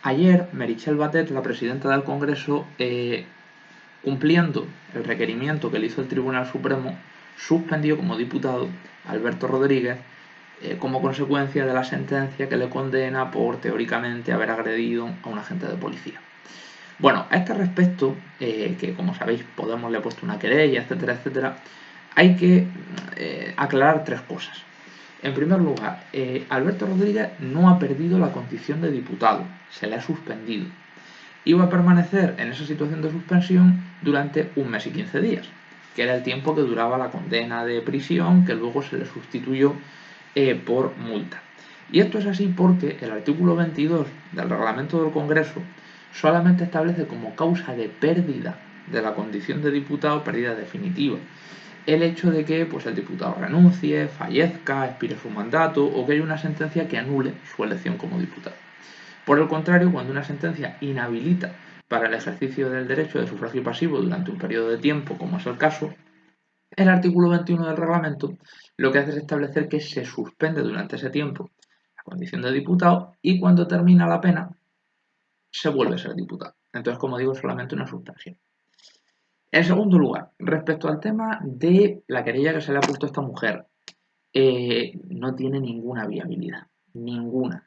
Ayer, Meritxell Batet, la presidenta del Congreso, cumpliendo el requerimiento que le hizo el Tribunal Supremo, suspendió como diputado a Alberto Rodríguez como consecuencia de la sentencia que le condena por, teóricamente, haber agredido a un agente de policía. Bueno, a este respecto, que como sabéis Podemos le ha puesto una querella, etcétera, etcétera, hay que aclarar tres cosas. En primer lugar, Alberto Rodríguez no ha perdido la condición de diputado, se le ha suspendido. Y va a permanecer en esa situación de suspensión durante 1 mes y 15 días, que era el tiempo que duraba la condena de prisión, que luego se le sustituyó por multa. Y esto es así porque el artículo 22 del reglamento del Congreso solamente establece como causa de pérdida de la condición de diputado, pérdida definitiva, el hecho de que el diputado renuncie, fallezca, expire su mandato o que haya una sentencia que anule su elección como diputado. Por el contrario, cuando una sentencia inhabilita para el ejercicio del derecho de sufragio pasivo durante un periodo de tiempo, como es el caso, el artículo 21 del reglamento lo que hace es establecer que se suspende durante ese tiempo la condición de diputado y cuando termina la pena se vuelve a ser diputado. Entonces, como digo, solamente una suspensión. En segundo lugar, respecto al tema de la querella que se le ha puesto a esta mujer, no tiene ninguna viabilidad, ninguna.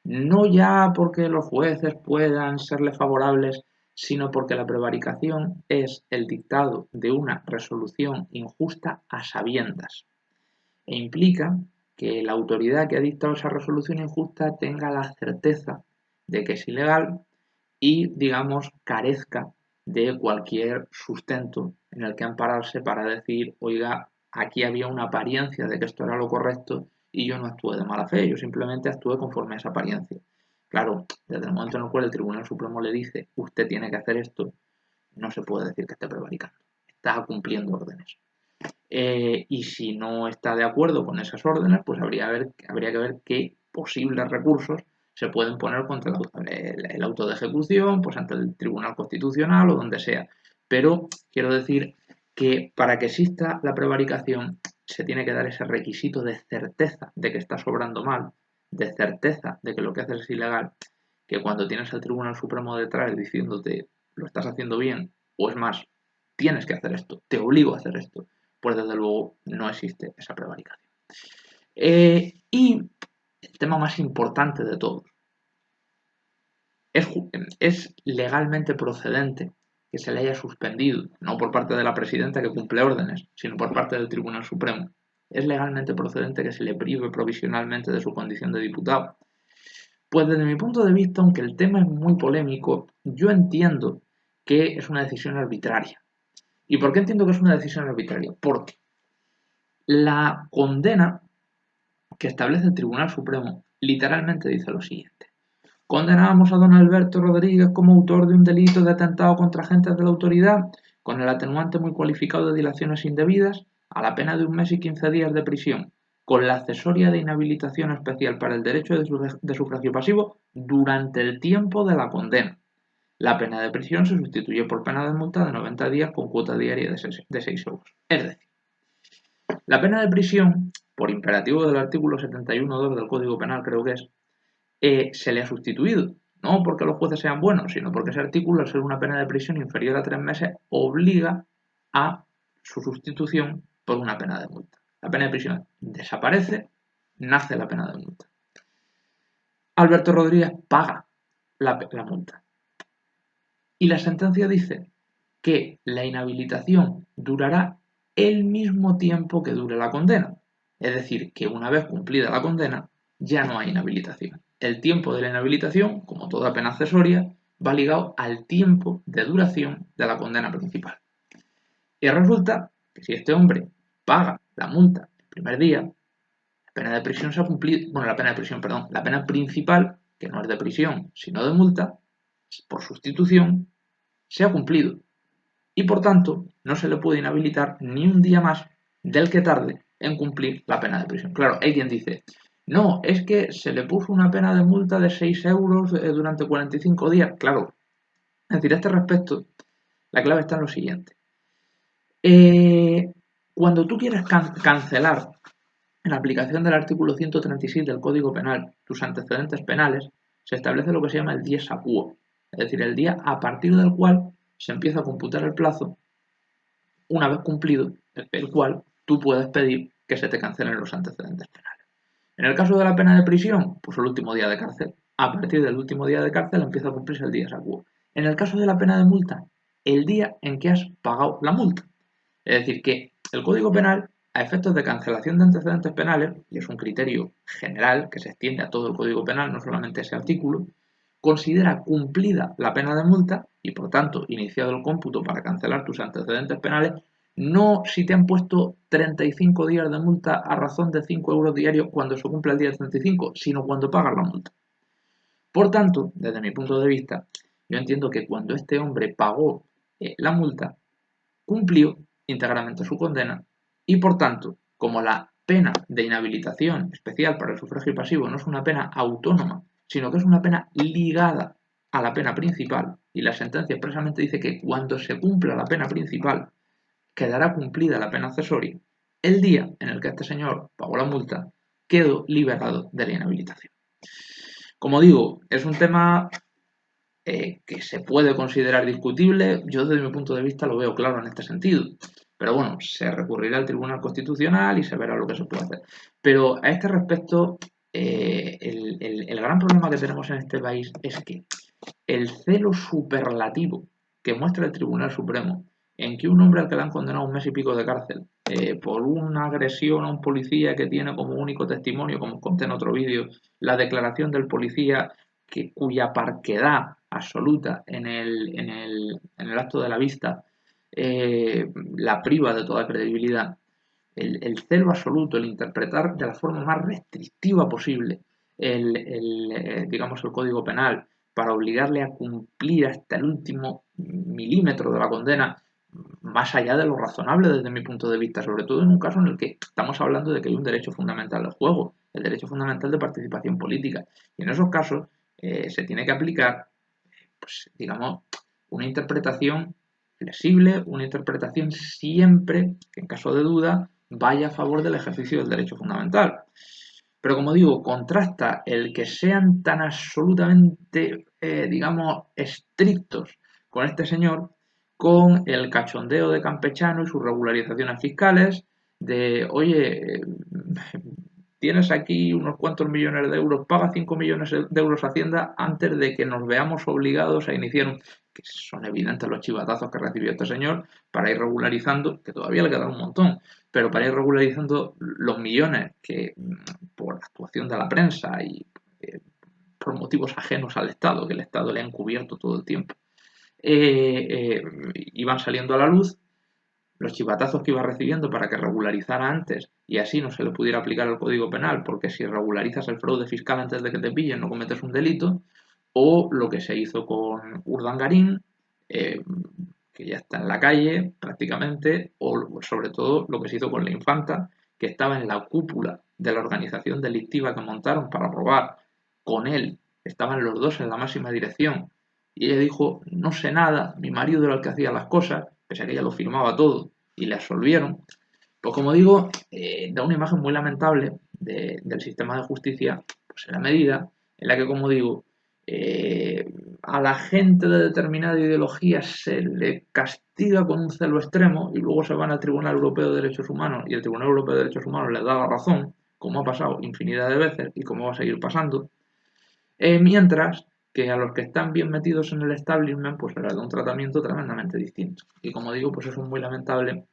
No ya porque los jueces puedan serle favorables, sino porque la prevaricación es el dictado de una resolución injusta a sabiendas e implica que la autoridad que ha dictado esa resolución injusta tenga la certeza de que es ilegal y, digamos, carezca de cualquier sustento en el que ampararse para decir, oiga, aquí había una apariencia de que esto era lo correcto y yo no actué de mala fe, yo simplemente actué conforme a esa apariencia. Claro, desde el momento en el cual el Tribunal Supremo le dice, usted tiene que hacer esto, no se puede decir que esté prevaricando, está cumpliendo órdenes. Y si no está de acuerdo con esas órdenes, pues habría que ver qué posibles recursos se pueden poner contra el auto de ejecución, pues ante el Tribunal Constitucional o donde sea. Pero quiero decir que para que exista la prevaricación se tiene que dar ese requisito de certeza de que estás obrando mal, de certeza de que lo que haces es ilegal, que cuando tienes al Tribunal Supremo detrás diciéndote lo estás haciendo bien, o es más, tienes que hacer esto, te obligo a hacer esto, pues desde luego no existe esa prevaricación. Y el tema más importante de todos, es legalmente procedente que se le haya suspendido, no por parte de la presidenta que cumple órdenes, sino por parte del Tribunal Supremo. Es legalmente procedente que se le prive provisionalmente de su condición de diputado. Pues desde mi punto de vista, aunque el tema es muy polémico, yo entiendo que es una decisión arbitraria. ¿Y por qué entiendo que es una decisión arbitraria? Porque la condena que establece el Tribunal Supremo literalmente dice lo siguiente. Condenamos a don Alberto Rodríguez como autor de un delito de atentado contra agentes de la autoridad, con el atenuante muy cualificado de dilaciones indebidas, a la pena de 1 mes y 15 días de prisión, con la accesoria de inhabilitación especial para el derecho de sufragio pasivo durante el tiempo de la condena. La pena de prisión se sustituye por pena de multa de 90 días con cuota diaria de 6 euros. Es decir, la pena de prisión, por imperativo del artículo 71.2 del Código Penal, creo que es, se le ha sustituido. No porque los jueces sean buenos, sino porque ese artículo, al ser una pena de prisión inferior a 3 meses, obliga a su sustitución por una pena de multa. La pena de prisión desaparece, nace la pena de multa. Alberto Rodríguez paga la multa. Y la sentencia dice que la inhabilitación durará el mismo tiempo que dure la condena. Es decir, que una vez cumplida la condena, ya no hay inhabilitación. El tiempo de la inhabilitación, como toda pena accesoria, va ligado al tiempo de duración de la condena principal. Y resulta que si este hombre paga la multa el primer día, la pena de prisión se ha cumplido, la pena principal, que no es de prisión, sino de multa, por sustitución, se ha cumplido. Y por tanto, no se le puede inhabilitar ni un día más del que tarde en cumplir la pena de prisión. Claro, hay quien dice, no, es que se le puso una pena de multa de 6 euros durante 45 días. Claro, es decir, a este respecto, la clave está en lo siguiente. Cuando tú quieres cancelar en la aplicación del artículo 136 del Código Penal tus antecedentes penales, se establece lo que se llama el dies a quo, es decir, el día a partir del cual se empieza a computar el plazo, una vez cumplido, el cual tú puedes pedir que se te cancelen los antecedentes penales. En el caso de la pena de prisión, pues el último día de cárcel. A partir del último día de cárcel empieza a cumplirse el dies a quo. En el caso de la pena de multa, el día en que has pagado la multa. Es decir, que el Código Penal, a efectos de cancelación de antecedentes penales, y es un criterio general que se extiende a todo el Código Penal, no solamente ese artículo, considera cumplida la pena de multa y, por tanto, iniciado el cómputo para cancelar tus antecedentes penales, no si te han puesto 35 días de multa a razón de 5 euros diarios cuando se cumpla el día 35, sino cuando pagas la multa. Por tanto, desde mi punto de vista, yo entiendo que cuando este hombre pagó la multa, cumplió íntegramente su condena y, por tanto, como la pena de inhabilitación especial para el sufragio pasivo no es una pena autónoma, sino que es una pena ligada a la pena principal, y la sentencia expresamente dice que cuando se cumpla la pena principal quedará cumplida la pena accesoria, el día en el que este señor pagó la multa quedó liberado de la inhabilitación. Como digo, es un tema que se puede considerar discutible. Yo desde mi punto de vista lo veo claro en este sentido. Pero bueno, se recurrirá al Tribunal Constitucional y se verá lo que se puede hacer. Pero a este respecto, el gran problema que tenemos en este país es que el celo superlativo que muestra el Tribunal Supremo en que un hombre al que le han condenado 1 mes y pico de cárcel por una agresión a un policía que tiene como único testimonio, como conté en otro vídeo, la declaración del policía cuya parquedad absoluta en el acto de la vista la priva de toda credibilidad, el celo absoluto, el interpretar de la forma más restrictiva posible digamos, el Código Penal para obligarle a cumplir hasta el último milímetro de la condena, más allá de lo razonable desde mi punto de vista, sobre todo en un caso en el que estamos hablando de que hay un derecho fundamental del juego, el derecho fundamental de participación política. Y en esos casos se tiene que aplicar, pues, digamos, una interpretación flexible, una interpretación siempre que en caso de duda vaya a favor del ejercicio del derecho fundamental. Pero como digo, contrasta el que sean tan absolutamente, digamos, estrictos con este señor con el cachondeo de Campechano y sus regularizaciones fiscales de, oye, tienes aquí unos cuantos millones de euros, paga 5 millones de euros a Hacienda antes de que nos veamos obligados a iniciar que son evidentes los chivatazos que recibió este señor para ir regularizando, que todavía le queda un montón, pero para ir regularizando los millones que por actuación de la prensa y por motivos ajenos al Estado, que el Estado le ha encubierto todo el tiempo, iban saliendo a la luz, los chivatazos que iba recibiendo para que regularizara antes y así no se le pudiera aplicar el Código Penal, porque si regularizas el fraude fiscal antes de que te pillen no cometes un delito, o lo que se hizo con Urdangarín, que ya está en la calle prácticamente, o sobre todo lo que se hizo con la Infanta, que estaba en la cúpula de la organización delictiva que montaron para robar con él, estaban los dos en la máxima dirección, y ella dijo, no sé nada, mi marido era el que hacía las cosas, pese a que ella lo firmaba todo, y le absolvieron. Pues como digo, da una imagen muy lamentable del sistema de justicia, pues en la medida en la que, como digo, a la gente de determinada ideología se le castiga con un celo extremo y luego se van al Tribunal Europeo de Derechos Humanos y el Tribunal Europeo de Derechos Humanos les da la razón, como ha pasado infinidad de veces y como va a seguir pasando, mientras que a los que están bien metidos en el establishment pues se les da un tratamiento tremendamente distinto. Y como digo, pues eso es muy lamentable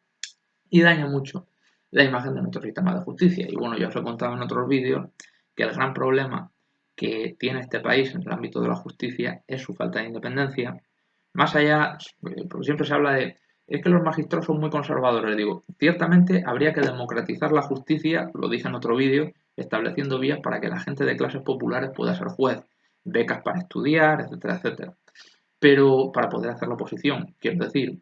y daña mucho la imagen de nuestro sistema de justicia. Y bueno, ya os he contado en otros vídeos que el gran problema que tiene este país en el ámbito de la justicia es su falta de independencia. Más allá, porque siempre se habla de, es que los magistrados son muy conservadores. Digo, ciertamente habría que democratizar la justicia, lo dije en otro vídeo, estableciendo vías para que la gente de clases populares pueda ser juez, becas para estudiar, etcétera, etcétera. Pero para poder hacer la oposición, quiero decir,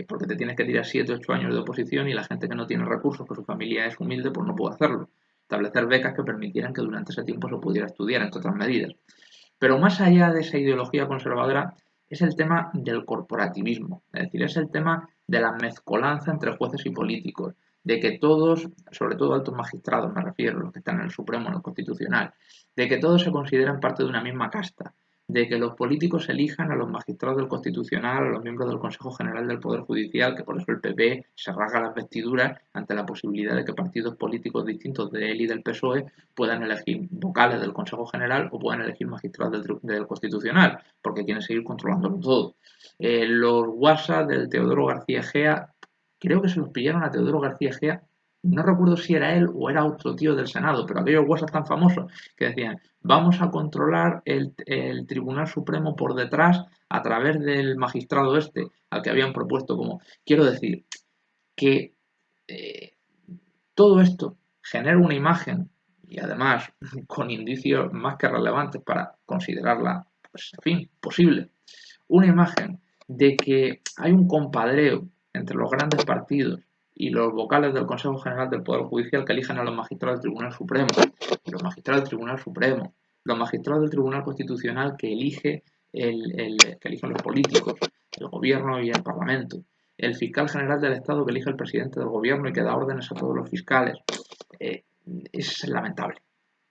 porque te tienes que tirar 7 8 años de oposición y la gente que no tiene recursos, que su familia es humilde, pues no puede hacerlo. Establecer becas que permitieran que durante ese tiempo se pudiera estudiar, entre otras medidas. Pero más allá de esa ideología conservadora, es el tema del corporativismo, es decir, es el tema de la mezcolanza entre jueces y políticos, de que todos, sobre todo altos magistrados me refiero, los que están en el Supremo, en el Constitucional, de que todos se consideran parte de una misma casta, de que los políticos elijan a los magistrados del Constitucional, a los miembros del Consejo General del Poder Judicial, que por eso el PP se rasga las vestiduras ante la posibilidad de que partidos políticos distintos de él y del PSOE puedan elegir vocales del Consejo General o puedan elegir magistrados del Constitucional, porque quieren seguir controlándolo todo. Los WhatsApp del Teodoro García Egea, creo que se los pillaron a Teodoro García Egea, no recuerdo si era él o era otro tío del Senado, pero aquellos WhatsApp tan famosos que decían, vamos a controlar el Tribunal Supremo por detrás a través del magistrado este, al que habían propuesto como... Quiero decir que todo esto genera una imagen y además con indicios más que relevantes para considerarla, pues, en fin, posible, una imagen de que hay un compadreo entre los grandes partidos y los vocales del Consejo General del Poder Judicial que eligen a los magistrados del Tribunal Supremo, y los magistrados del Tribunal Supremo, los magistrados del Tribunal Constitucional que eligen los políticos, el gobierno y el Parlamento, el fiscal general del Estado que elige el presidente del gobierno y que da órdenes a todos los fiscales, es lamentable.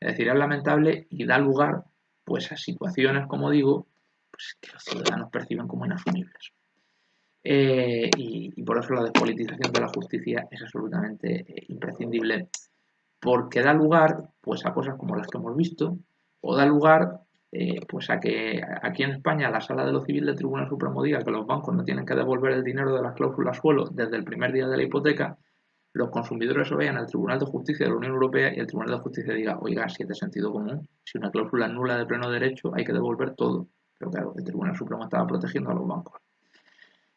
Es decir, es lamentable y da lugar pues a situaciones, como digo, pues, que los ciudadanos perciben como inasumibles. Y por eso la despolitización de la justicia es absolutamente imprescindible, porque da lugar pues a cosas como las que hemos visto, o da lugar pues a que aquí en España la Sala de lo Civil del Tribunal Supremo diga que los bancos no tienen que devolver el dinero de las cláusulas suelo desde el primer día de la hipoteca, los consumidores se vayan al Tribunal de Justicia de la Unión Europea y el Tribunal de Justicia diga, oiga, si es de sentido común, si una cláusula es nula de pleno derecho hay que devolver todo. Pero claro, el Tribunal Supremo estaba protegiendo a los bancos.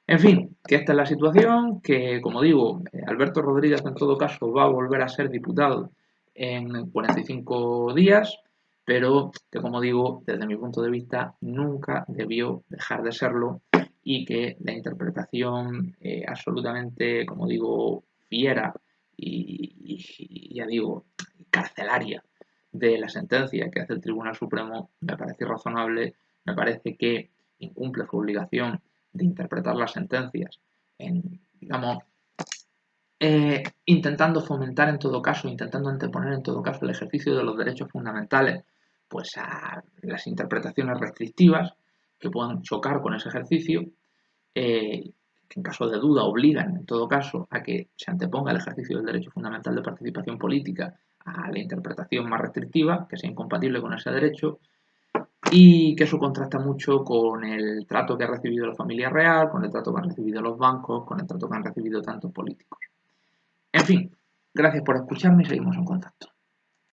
En fin, que esta es la situación, que como digo, Alberto Rodríguez en todo caso va a volver a ser diputado en 45 días, pero que como digo, desde mi punto de vista, nunca debió dejar de serlo y que la interpretación absolutamente, como digo, fiera y ya digo, carcelaria de la sentencia que hace el Tribunal Supremo me parece razonable, me parece que incumple su obligación de interpretar las sentencias en, digamos, intentando fomentar en todo caso, intentando anteponer en todo caso el ejercicio de los derechos fundamentales pues a las interpretaciones restrictivas que puedan chocar con ese ejercicio, que en caso de duda obligan en todo caso a que se anteponga el ejercicio del derecho fundamental de participación política a la interpretación más restrictiva, que sea incompatible con ese derecho, y que eso contrasta mucho con el trato que ha recibido la familia real, con el trato que han recibido los bancos, con el trato que han recibido tantos políticos. En fin, gracias por escucharme y seguimos en contacto.